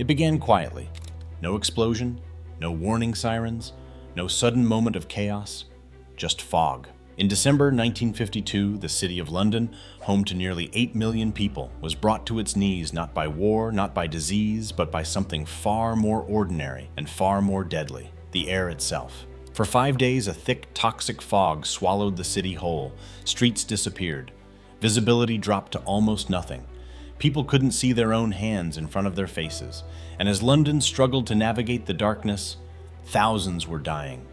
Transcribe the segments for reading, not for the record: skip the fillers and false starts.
It began quietly. No explosion, no warning sirens, no sudden moment of chaos, just fog. In December 1952, the city of London, home to nearly 8 million people, was brought to its knees not by war, not by disease, but by something far more ordinary and far more deadly: the air itself. For 5 days, a thick, toxic fog swallowed the city whole. Streets disappeared. Visibility dropped to almost nothing. People couldn't see their own hands in front of their faces, and as London struggled to navigate the darkness, thousands were dying.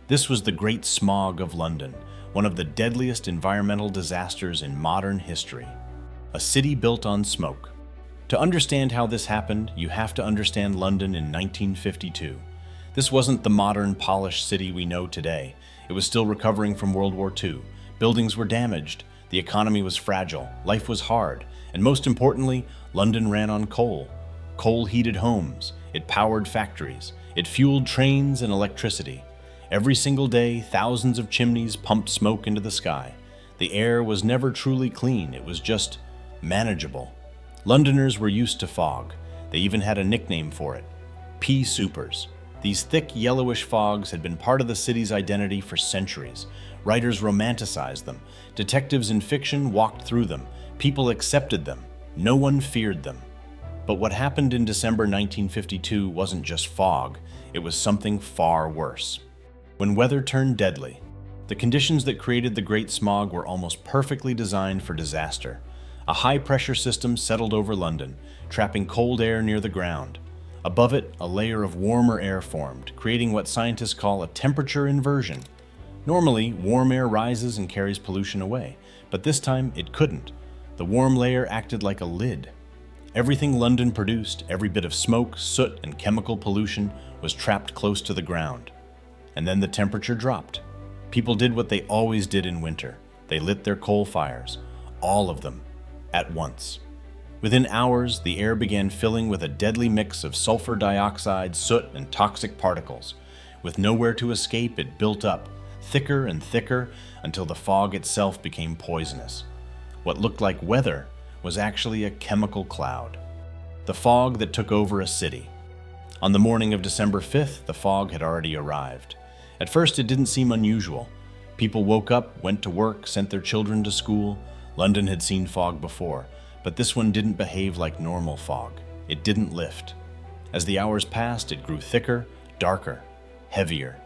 This was the Great Smog of London, one of the deadliest environmental disasters in modern history. A city built on smoke. To understand how this happened, you have to understand London in 1952. This wasn't the modern, polished city we know today. It was still recovering from World War II. Buildings were damaged, the economy was fragile, life was hard, and most importantly, London ran on coal. Coal heated homes, it powered factories, it fueled trains and electricity. Every single day, thousands of chimneys pumped smoke into the sky. The air was never truly clean, it was just manageable. Londoners were used to fog. They even had a nickname for it: pea soupers. These thick, yellowish fogs had been part of the city's identity for centuries. Writers romanticized them. Detectives in fiction walked through them. People accepted them. No one feared them. But what happened in December 1952 wasn't just fog. It was something far worse. When weather turned deadly, the conditions that created the Great Smog were almost perfectly designed for disaster. A high-pressure system settled over London, trapping cold air near the ground. Above it, a layer of warmer air formed, creating what scientists call a temperature inversion. Normally, warm air rises and carries pollution away, but this time it couldn't. The warm layer acted like a lid. Everything London produced, every bit of smoke, soot, and chemical pollution, was trapped close to the ground. And then the temperature dropped. People did what they always did in winter. They lit their coal fires, all of them, at once. Within hours, the air began filling with a deadly mix of sulfur dioxide, soot, and toxic particles. With nowhere to escape, it built up, thicker and thicker, until the fog itself became poisonous. What looked like weather was actually a chemical cloud. The fog that took over a city. On the morning of December 5th, the fog had already arrived. At first, it didn't seem unusual. People woke up, went to work, sent their children to school. London had seen fog before, but this one didn't behave like normal fog. It didn't lift. As the hours passed, it grew thicker, darker, heavier.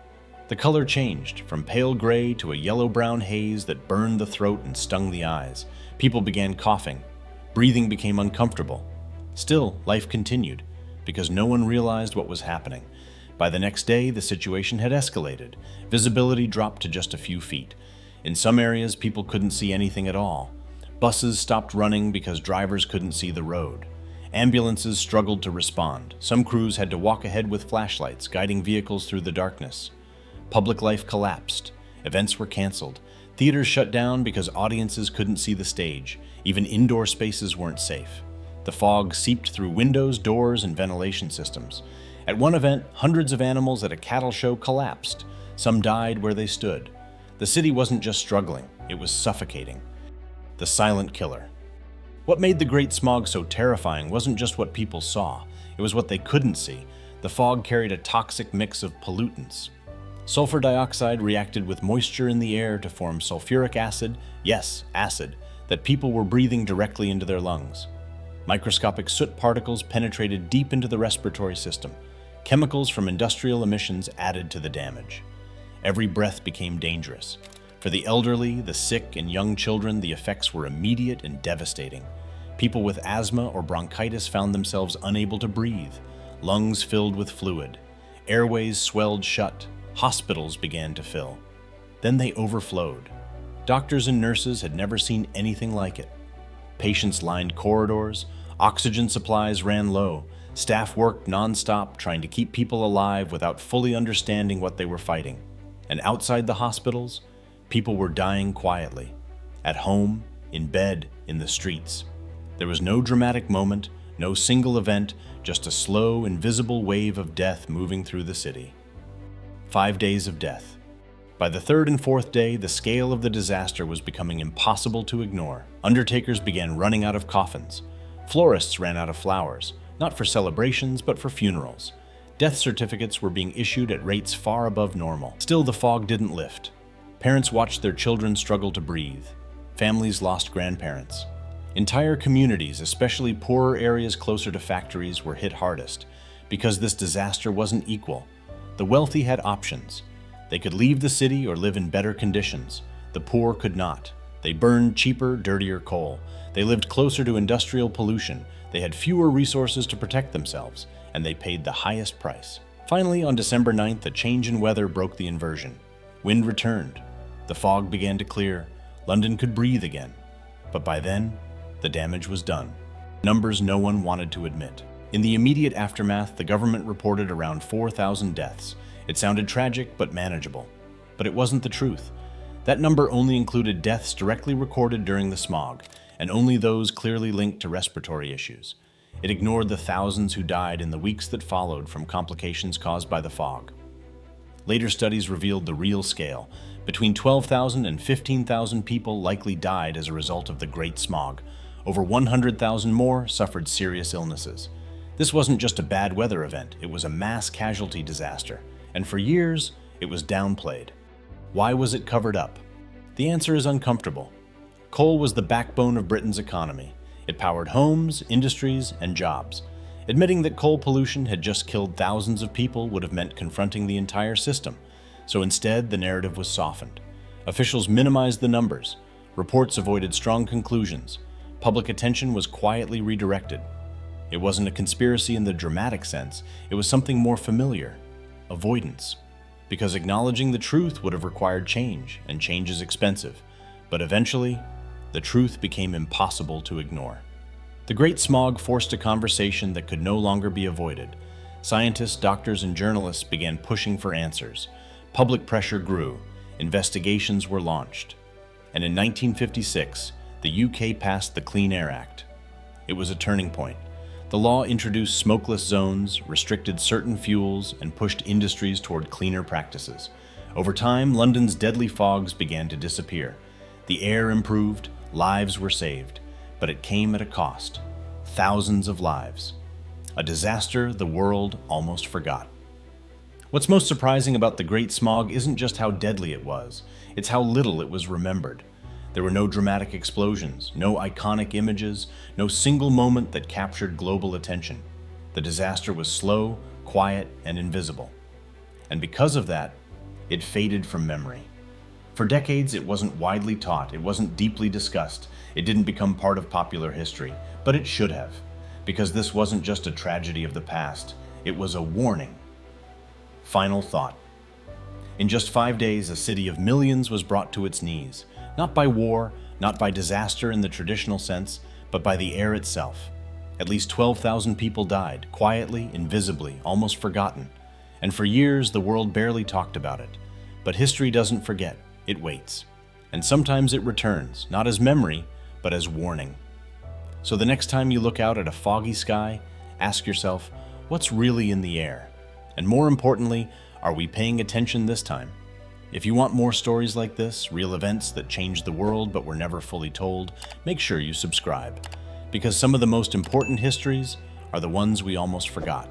The color changed, from pale gray to a yellow-brown haze that burned the throat and stung the eyes. People began coughing. Breathing became uncomfortable. Still, life continued, because no one realized what was happening. By the next day, the situation had escalated. Visibility dropped to just a few feet. In some areas, people couldn't see anything at all. Buses stopped running because drivers couldn't see the road. Ambulances struggled to respond. Some crews had to walk ahead with flashlights, guiding vehicles through the darkness. Public life collapsed. Events were canceled. Theaters shut down because audiences couldn't see the stage. Even indoor spaces weren't safe. The fog seeped through windows, doors, and ventilation systems. At one event, hundreds of animals at a cattle show collapsed. Some died where they stood. The city wasn't just struggling, it was suffocating. The silent killer. What made the Great Smog so terrifying wasn't just what people saw, it was what they couldn't see. The fog carried a toxic mix of pollutants. Sulfur dioxide reacted with moisture in the air to form sulfuric acid, yes, acid, that people were breathing directly into their lungs. Microscopic soot particles penetrated deep into the respiratory system. Chemicals from industrial emissions added to the damage. Every breath became dangerous. For the elderly, the sick, and young children, the effects were immediate and devastating. People with asthma or bronchitis found themselves unable to breathe. Lungs filled with fluid. Airways swelled shut. Hospitals began to fill. Then they overflowed. Doctors and nurses had never seen anything like it. Patients lined corridors. Oxygen supplies ran low. Staff worked nonstop, trying to keep people alive without fully understanding what they were fighting. And outside the hospitals, people were dying quietly. At home, in bed, in the streets. There was no dramatic moment, no single event, just a slow, invisible wave of death moving through the city. 5 days of death. By the third and fourth day, the scale of the disaster was becoming impossible to ignore. Undertakers began running out of coffins. Florists ran out of flowers. Not for celebrations, but for funerals. Death certificates were being issued at rates far above normal. Still, the fog didn't lift. Parents watched their children struggle to breathe. Families lost grandparents. Entire communities, especially poorer areas closer to factories, were hit hardest. Because this disaster wasn't equal. The wealthy had options. They could leave the city or live in better conditions. The poor could not. They burned cheaper, dirtier coal. They lived closer to industrial pollution. They had fewer resources to protect themselves, and they paid the highest price. Finally, on December 9th, a change in weather broke the inversion. Wind returned. The fog began to clear. London could breathe again. But by then, the damage was done. Numbers no one wanted to admit. In the immediate aftermath, the government reported around 4,000 deaths. It sounded tragic, but manageable. But it wasn't the truth. That number only included deaths directly recorded during the smog, and only those clearly linked to respiratory issues. It ignored the thousands who died in the weeks that followed from complications caused by the fog. Later studies revealed the real scale. Between 12,000 and 15,000 people likely died as a result of the Great Smog. Over 100,000 more suffered serious illnesses. This wasn't just a bad weather event, it was a mass casualty disaster. And for years, it was downplayed. Why was it covered up? The answer is uncomfortable. Coal was the backbone of Britain's economy. It powered homes, industries, and jobs. Admitting that coal pollution had just killed thousands of people would have meant confronting the entire system. So instead, the narrative was softened. Officials minimized the numbers. Reports avoided strong conclusions. Public attention was quietly redirected. It wasn't a conspiracy in the dramatic sense. It was something more familiar. Avoidance. Because acknowledging the truth would have required change, and change is expensive. But eventually, the truth became impossible to ignore. The Great Smog forced a conversation that could no longer be avoided. Scientists, doctors, and journalists began pushing for answers. Public pressure grew. Investigations were launched. And in 1956, the UK passed the Clean Air Act. It was a turning point. The law introduced smokeless zones, restricted certain fuels, and pushed industries toward cleaner practices. Over time, London's deadly fogs began to disappear. The air improved, lives were saved, but it came at a cost. Thousands of lives. A disaster the world almost forgot. What's most surprising about the Great Smog isn't just how deadly it was, it's how little it was remembered. There were no dramatic explosions, no iconic images, no single moment that captured global attention. The disaster was slow, quiet, and invisible. And because of that, it faded from memory. For decades, it wasn't widely taught, it wasn't deeply discussed, it didn't become part of popular history, but it should have. Because this wasn't just a tragedy of the past, it was a warning. Final thought. In just 5 days, a city of millions was brought to its knees. Not by war, not by disaster in the traditional sense, but by the air itself. At least 12,000 people died, quietly, invisibly, almost forgotten. And for years, the world barely talked about it. But history doesn't forget, it waits. And sometimes it returns, not as memory, but as warning. So the next time you look out at a foggy sky, ask yourself, what's really in the air? And more importantly, are we paying attention this time? If you want more stories like this, real events that changed the world but were never fully told, make sure you subscribe. Because some of the most important histories are the ones we almost forgot.